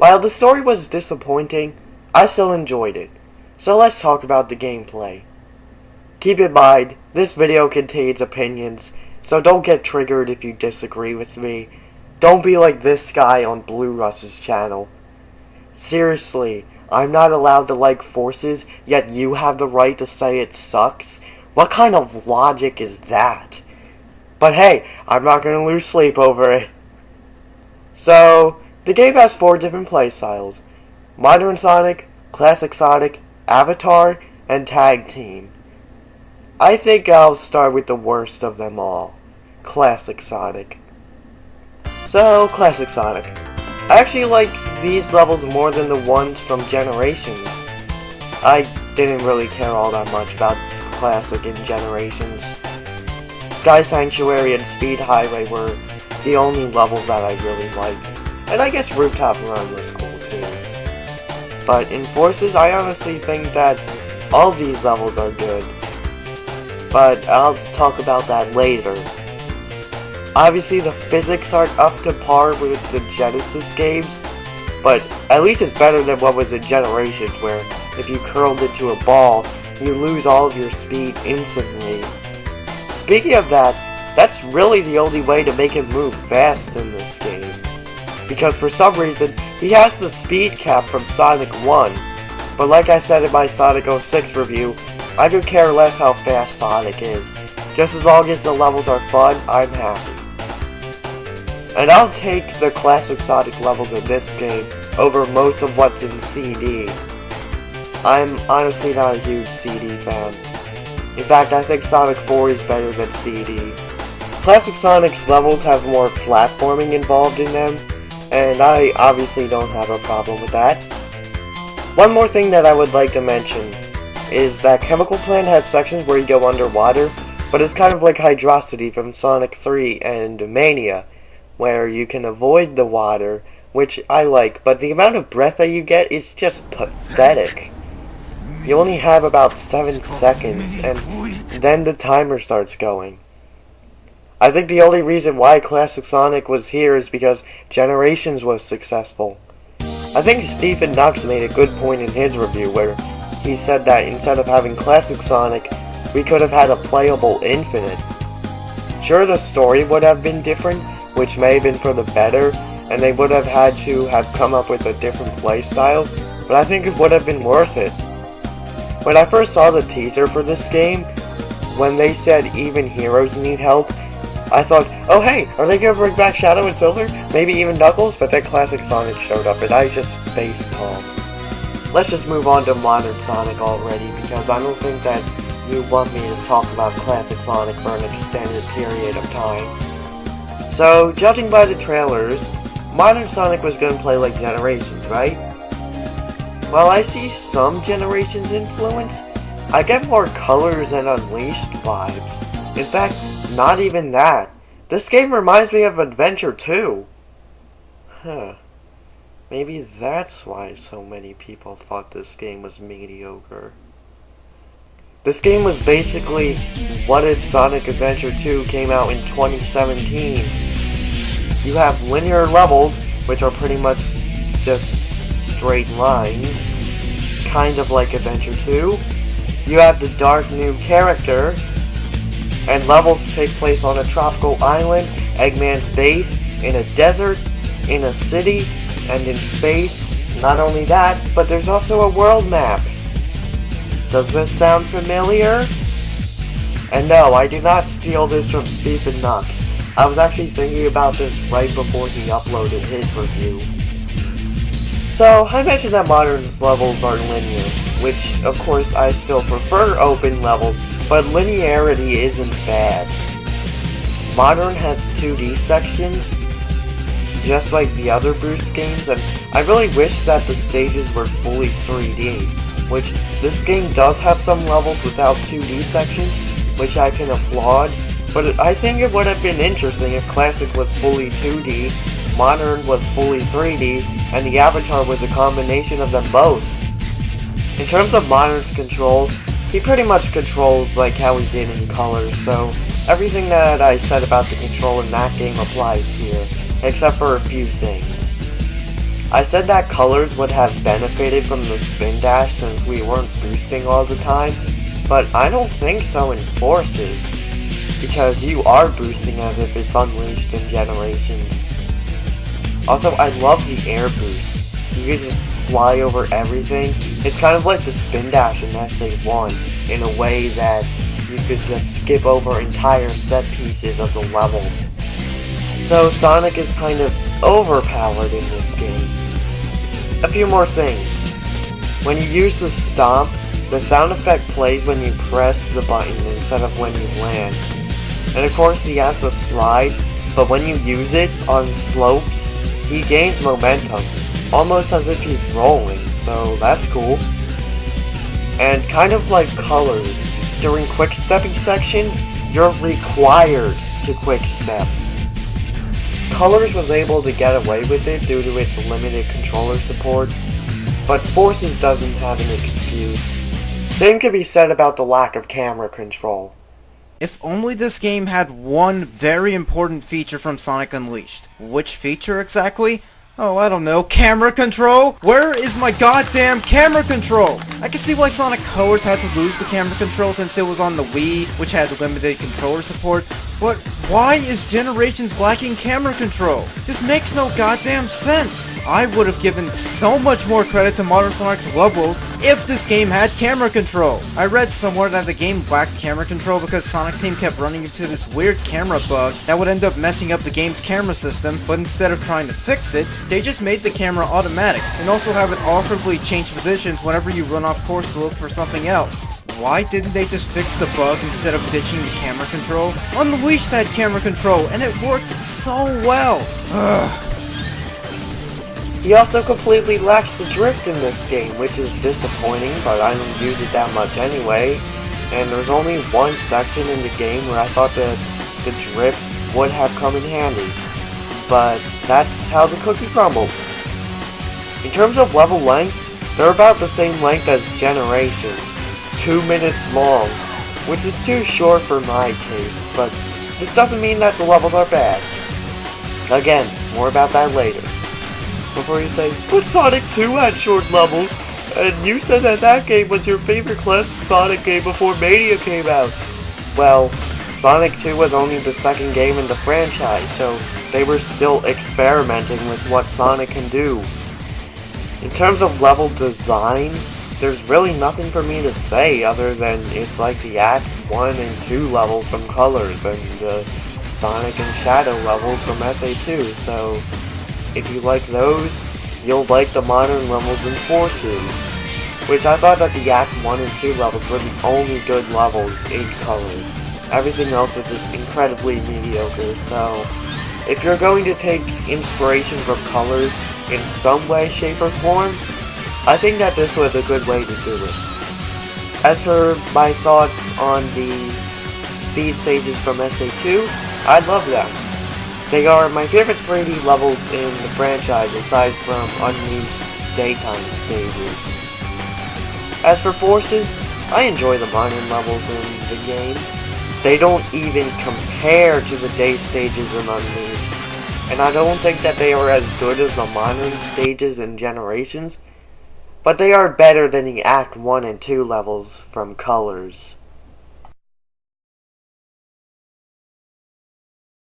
While the story was disappointing, I still enjoyed it. So let's talk about the gameplay. Keep in mind, this video contains opinions, so don't get triggered if you disagree with me. Don't be like this guy on Blue Rush's channel. Seriously, I'm not allowed to like Forces, yet you have the right to say it sucks? What kind of logic is that? But hey, I'm not gonna lose sleep over it. So, the game has 4 different playstyles: Modern Sonic, Classic Sonic, Avatar, and Tag Team. I think I'll start with the worst of them all, Classic Sonic. So, Classic Sonic. I actually like these levels more than the ones from Generations. I didn't really care all that much about Classic and Generations. Sky Sanctuary and Speed Highway were the only levels that I really liked. And I guess Rooftop Run was cool too. But in Forces, I honestly think that all of these levels are good. But I'll talk about that later. Obviously the physics aren't up to par with the Genesis games, but at least it's better than what was in Generations, where if you curled into a ball, you lose all of your speed instantly. Speaking of that, that's really the only way to make him move fast in this game. Because for some reason, he has the speed cap from Sonic 1, but like I said in my Sonic 06 review, I could care less how fast Sonic is. Just as long as the levels are fun, I'm happy. And I'll take the classic Sonic levels in this game over most of what's in CD. I'm honestly not a huge CD fan. In fact, I think Sonic 4 is better than CD. Classic Sonic's levels have more platforming involved in them, and I obviously don't have a problem with that. One more thing that I would like to mention is that Chemical Plant has sections where you go underwater, but it's kind of like Hydrocity from Sonic 3 and Mania, where you can avoid the water, which I like, but the amount of breath that you get is just pathetic. You only have about 7 seconds, and then the timer starts going. I think the only reason why Classic Sonic was here is because Generations was successful. I think Stephen Knox made a good point in his review, where he said that instead of having Classic Sonic, we could have had a playable Infinite. Sure, the story would have been different, which may have been for the better, and they would have had to have come up with a different playstyle, but I think it would have been worth it. When I first saw the teaser for this game, when they said even heroes need help, I thought, oh hey, are they gonna bring back Shadow and Silver? Maybe even Knuckles? But then Classic Sonic showed up and I just facepalmed. Let's just move on to Modern Sonic already, because I don't think that you want me to talk about Classic Sonic for an extended period of time. So, judging by the trailers, Modern Sonic was gonna play like Generations, right? While I see some Generations influence, I get more Colors and Unleashed vibes. In fact, not even that. This game reminds me of Adventure 2. Huh. Maybe that's why so many people thought this game was mediocre. This game was basically, what if Sonic Adventure 2 came out in 2017? You have linear levels, which are pretty much just straight lines, kind of like Adventure 2. You have the dark new character, and levels take place on a tropical island, Eggman's base, in a desert, in a city, and in space. Not only that, but there's also a world map. Does this sound familiar? And no, I did not steal this from Stephen Knox. I was actually thinking about this right before he uploaded his review. So, I mentioned that Modern's levels are linear, which, of course, I still prefer open levels, but linearity isn't bad. Modern has 2D sections, just like the other Bruce games, and I really wish that the stages were fully 3D, which this game does have some levels without 2D sections, which I can applaud, but I think it would have been interesting if Classic was fully 2D, Modern was fully 3D, and the Avatar was a combination of them both. In terms of Modern's control, he pretty much controls like how he did in Colors, so everything that I said about the control in that game applies here, except for a few things. I said that Colors would have benefited from the spin dash since we weren't boosting all the time, but I don't think so in Forces, because you are boosting as if it's unleashed in Generations. Also, I love the air boost. You can just fly over everything. It's kind of like the spin dash in SA1, in a way that you could just skip over entire set pieces of the level. So Sonic is kind of overpowered in this game. A few more things. When you use the stomp, the sound effect plays when you press the button instead of when you land. And of course he has the slide, but when you use it on slopes, he gains momentum, almost as if he's rolling, so that's cool. And kind of like Colors, during quick stepping sections, you're required to quick step. Colors was able to get away with it due to its limited controller support, but Forces doesn't have an excuse. Same could be said about the lack of camera control. If only this game had one very important feature from Sonic Unleashed. Which feature exactly? Oh, I don't know. Camera control? Where is my goddamn camera control? I can see why Sonic Colors had to lose the camera control since it was on the Wii, which had limited controller support, but why is Generations lacking camera control? This makes no goddamn sense. I would have given so much more credit to Modern Sonic's levels if this game had camera control. I read somewhere that the game lacked camera control because Sonic Team kept running into this weird camera bug that would end up messing up the game's camera system, but instead of trying to fix it, they just made the camera automatic, and also have it awkwardly change positions whenever you run off course to look for something else. Why didn't they just fix the bug instead of ditching the camera control? Unleashed had camera control, and it worked so well! Ugh. He also completely lacks the drift in this game, which is disappointing, but I don't use it that much anyway. And there's only one section in the game where I thought that the drift would have come in handy. But that's how the cookie crumbles. In terms of level length, they're about the same length as Generations, 2 minutes long, which is too short for my taste, but this doesn't mean that the levels are bad. Again, more about that later. Before you say, but Sonic 2 had short levels, and you said that that game was your favorite classic Sonic game before Mania came out. Well, Sonic 2 was only the second game in the franchise, so they were still experimenting with what Sonic can do. In terms of level design, there's really nothing for me to say other than it's like the Act 1 and 2 levels from Colors and the Sonic and Shadow levels from SA2, so if you like those, you'll like the modern levels in Forces, which I thought that the Act 1 and 2 levels were the only good levels in Colors. Everything else was just incredibly mediocre, so if you're going to take inspiration from Colors in some way, shape, or form, I think that this was a good way to do it. As for my thoughts on the speed stages from SA2, I love them. They are my favorite 3D levels in the franchise aside from Unleashed daytime stages. As for Forces, I enjoy the modern levels in the game. They don't even compare to the day stages in Unleashed, and I don't think that they are as good as the modern stages in Generations, but they are better than the Act 1 and 2 levels from Colors.